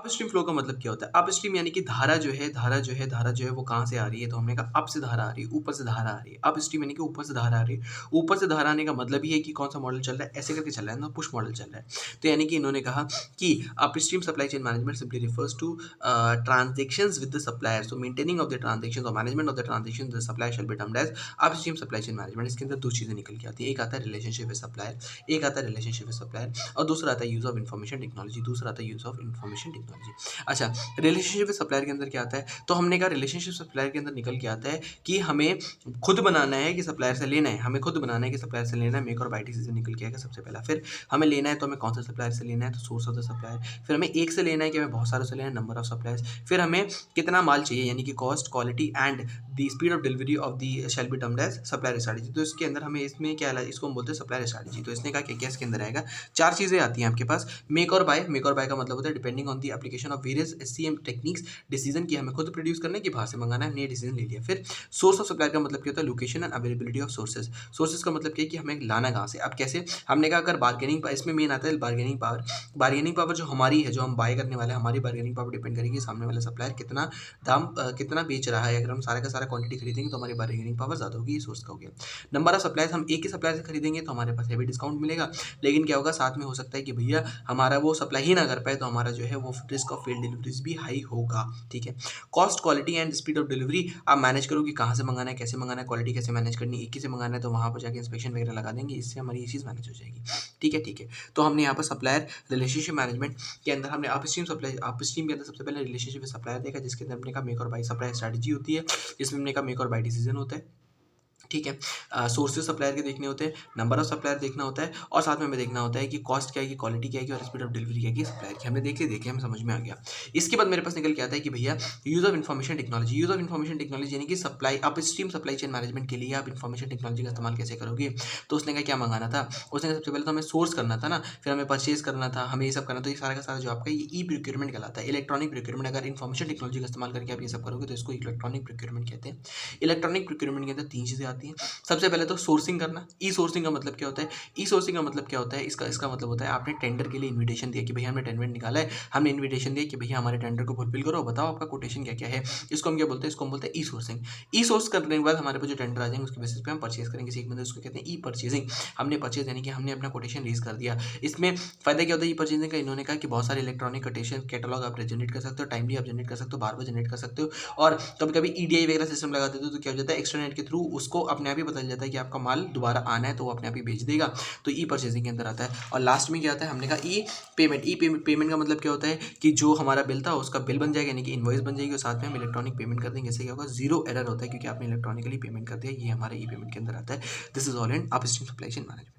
Upstream flow का मतलब क्या होता है? अपस्ट्रीम यानी कि धारा जो है वो कहाँ से आ रही है? तो हमने कहा अप से धारा आ रही है, ऊपर से धारा आ रही है। अपस्ट्रीम यानी कि ऊपर से धारा आ रही है। ऊपर से धारा आने का मतलब ये है कि कौन-सा मॉडल चल रहा है? ऐसे करके चल रहा है ना, पुश मॉडल चल रहा है। तो यानी कि इन्होंने कहा कि upstream supply chain management simply refers to transactions with the supplier. So maintaining of the transactions और management of the transactions with the supplier shall be termed as upstream supply chain management. इसके अंदर 2 चीज़ें निकल के आती हैं। एक आता है रिलेशनशिप विद सप्लायर, एक आता है रिलेशनशिप विद सप्लायर और दूसरा आता है यूज़ ऑफ इन्फॉर्मेशन टेक्नोलॉजी, दूसरा आता है यूज़ ऑफ इन्फॉर्मेशन टेक्नोलॉजी। अच्छा, रिलेशनशिप विद सप्लायर के अंदर क्या आता है? तो हमने कहा रिलेशनशिप सप्लायर के अंदर निकल के आता है कि हमें खुद बनाना है कि सप्लायर से लेना है, हमें खुद बनाना है कि सप्लायर से लेना है, मेक और बाय डिसीजन निकल के आएगा सबसे पहला। फिर हमें लेना है तो हमें कौन सा सप्लायर से लेना है, तो सोर्स ऑफ द सप्लायर। फिर हमें एक से लेना है कि हमें बहुत सारों से लेना है, नंबर ऑफ सप्लायर्स। फिर हमें कितना माल चाहिए यानी कि cost, quality and the speed of delivery of the shall be termed as supplier strategy. तो इसके अंदर हमें इसमें क्या इसको हम बोलते हैं सप्लायर स्ट्रैटेजी। तो इसने कहा क्या-क्या इसके अंदर आएगा? 4 चीज़ें आती हैं आपके पास। मेक और बाय, मेक और बाय का मतलब होता है depending on the application of various SCM techniques, decision कि हमें खुद प्रोड्यूस करना है कि बाहर से मंगाना है, हमने ये डिसीजन ले लिया। फिर सोर्स ऑफ सप्लायर का मतलब क्या होता है? Location and availability of sources. Sources का मतलब क्या है कि हमें लाना कहाँ से? अब कैसे? हमने कहा अगर बार्गेनिंग इसमें मेन आता है बार्गेनिंग पावर। बार्गेनिंग पावर जो हमारी है, जो हम बाय करने वाले हैं, हमारी बार्गेनिंग पावर डिपेंड करेगी सामने वाला सप्लायर कितना दाम कितना बेच रहा है। अगर हम सारा का सारा क्वांटिटी खरीदेंगे तो हमारी बार्गेनिंग पावर ज़्यादा होगी, ये सोर्स का हो गया। नंबर ऑफ सप्लायर्स, हम एक ही सप्लायर से खरीदेंगे तो हमारे पास हैवी डिस्काउंट मिलेगा, लेकिन क्या होगा साथ में हो सकता है कि भैया हमारा वो सप्लाई ही ना कर पाए तो हमारा जो है वो रिस्क ऑफ फेल्ड डिलीवरीज भी हाई होगा। ठीक है। Cost, quality and speed of delivery आप मैनेज करो कि कहाँ से मंगाना है, कैसे मंगाना है, क्वालिटी कैसे मैनेज करनी है। एक ही से मंगाना है तो वहाँ पर जाके इंस्पेक्शन वगैरह लगा देंगे, इससे हमारी ये चीज़ मैनेज हो जाएगी। ठीक है, ठीक है। तो हमने यहाँ पर सप्लायर रिलेशनशिप मैनेजमेंट के अंदर हमने अपस्ट्रीम के अंदर सबसे पहले रिलेशनशिप विद सप्लायर देखा, जिसके अंदर हमने कहा मेक और बाय सप्लाई स्ट्रैटेजी होती है, जिसमें हमने कहा मेक और बाय डिसीजन होता है। ठीक है। सोर्सेज सप्लायर के देखने होते हैं, नंबर ऑफ सप्लायर देखना होता है और साथ में हमें देखना होता है कि कॉस्ट क्या है, कि क्वालिटी क्या है, और स्पीड ऑफ डिलीवरी क्या है सप्लायर की। हमने देखे हमें समझ में आ गया। इसके बाद मेरे पास निकल के आता है कि भैया use of information technology. Use of information technology यानी कि supply upstream supply chain management के लिए आप इन्फॉर्मेशन टेक्नोलॉजी का इस्तेमाल कैसे करोगे? तो उसने कहा क्या मंगाना था? उसने कहा सबसे पहले तो हमें सोर्स करना था ना, फिर हमें परचेज करना था, हमें ये सब करना। तो ये सारा का सारा जो आपका ये ई प्रोक्योरमेंट कहलाता है, इलेक्ट्रॉनिक प्रोक्योरमेंट। अगर इन्फॉर्मेशन टेक्नोलॉजी का इस्तेमाल करके आप ये सब करोगे तो इसको इलेक्ट्रॉनिक प्रोक्योरमेंट कहते हैं। इलेक्ट्रॉनिक प्रोक्योरमेंट के अंदर 3 चीज़ें आती हैं। सबसे पहले तो सोर्सिंग करना। ई सोर्सिंग का मतलब क्या होता है? ई सोर्सिंग का मतलब क्या होता है? इसका मतलब होता है आपने टेंडर के लिए इन्विटेशन दिया कि भैया हमने टेंडर निकाला है, हमने इन्विटेशन दिया कि भैया हमारे टेंडर को फुलफिल करो, बताओ आपका कोटेशन क्या-क्या है। इसको हम क्या बोलते हैं? इसको हम बोलते हैं ई सोर्सिंग। ई सोर्स करने के बाद हमारे पास जो टेंडर आ जाएंगे उसके बेसिस पे हम परचेज करेंगे। किसी एक मतलब उसको कहते हैं ई परचेजिंग। हमने परचेज यानी कि हमने अपना कोटेशन रेज कर दिया। इसमें फायदा क्या होता है ई परचेजिंग का? इन्होंने कहा कि बहुत सारे इलेक्ट्रॉनिक कोटेशन कैटलॉग आप जनरेट कर सकते हो, टाइमली आप जनरेट कर सकते हो, बार-बार जनरेट कर सकते हो और कभी-कभी ईडीआई वगैरह सिस्टम लगा देते हो तो क्या हो जाता है एक्स्ट्रा नेट के थ्रू उसको अपने आप ही पता चल जाता है कि आपका माल दोबारा आना है तो वो अपने आप ही भेज देगा। तो ई परचेजिंग के अंदर आता है। और लास्ट में क्या आता है? हमने कहा ई पेमेंट। ई पेमेंट का मतलब क्या होता है कि जो हमारा बिल था उसका बिल बन जाएगा यानी कि इनवॉइस बन जाएगी और साथ में हम इलेक्ट्रॉनिक पेमेंट कर देंगे। इससे क्या होगा? जीरो एरर होता है क्योंकि आपने इलेक्ट्रॉनिकली पेमेंट कर दिया। ये हमारे ई पेमेंट के अंदर आता है। This is all in upstream supply chain management.